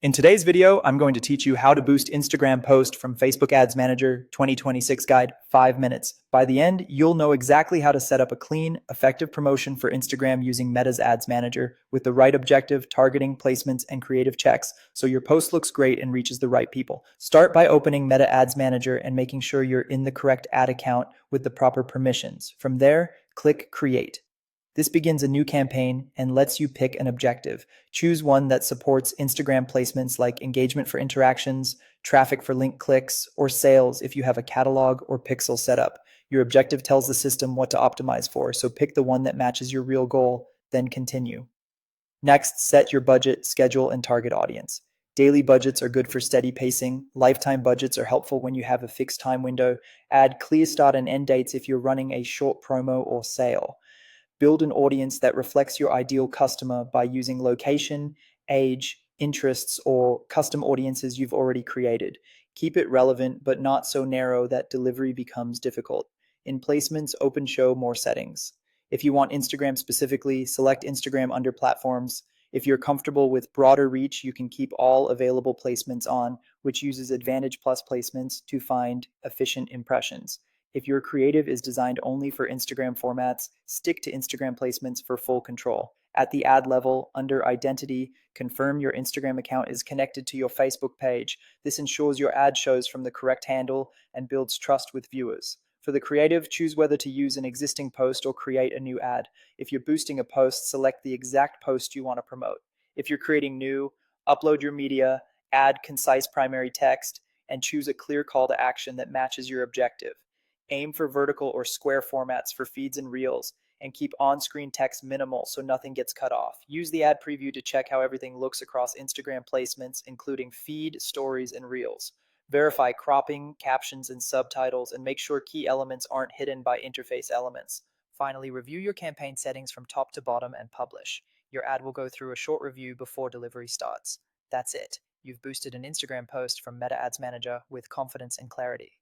In today's video, I'm going to teach you how to boost Instagram post from Facebook Ads Manager 2026 Guide 5 minutes. By the end, you'll know exactly how to set up a clean, effective promotion for Instagram using Meta's Ads Manager with the right objective, targeting, placements, and creative checks so your post looks great and reaches the right people. Start by opening Meta Ads Manager and making sure you're in the correct ad account with the proper permissions. From there, click Create. This begins a new campaign and lets you pick an objective. Choose one that supports Instagram placements like engagement for interactions, traffic for link clicks, or sales if you have a catalog or pixel set up. Your objective tells the system what to optimize for, so pick the one that matches your real goal, then continue. Next, set your budget, schedule, and target audience. Daily budgets are good for steady pacing. Lifetime budgets are helpful when you have a fixed time window. Add clear start and end dates if you're running a short promo or sale. Build an audience that reflects your ideal customer by using location, age, interests, or custom audiences you've already created. Keep it relevant, but not so narrow that delivery becomes difficult. In placements, open show more settings. If you want Instagram specifically, select Instagram under platforms. If you're comfortable with broader reach, you can keep all available placements on, which uses Advantage Plus placements to find efficient impressions. If your creative is designed only for Instagram formats, stick to Instagram placements for full control. At the ad level, under Identity, confirm your Instagram account is connected to your Facebook page. This ensures your ad shows from the correct handle and builds trust with viewers. For the creative, choose whether to use an existing post or create a new ad. If you're boosting a post, select the exact post you want to promote. If you're creating new, upload your media, add concise primary text, and choose a clear call to action that matches your objective. Aim for vertical or square formats for feeds and reels, and keep on-screen text minimal so nothing gets cut off. Use the ad preview to check how everything looks across Instagram placements, including feed, stories, and reels. Verify cropping, captions, and subtitles, and make sure key elements aren't hidden by interface elements. Finally, review your campaign settings from top to bottom and publish. Your ad will go through a short review before delivery starts. That's it. You've boosted an Instagram post from Meta Ads Manager with confidence and clarity.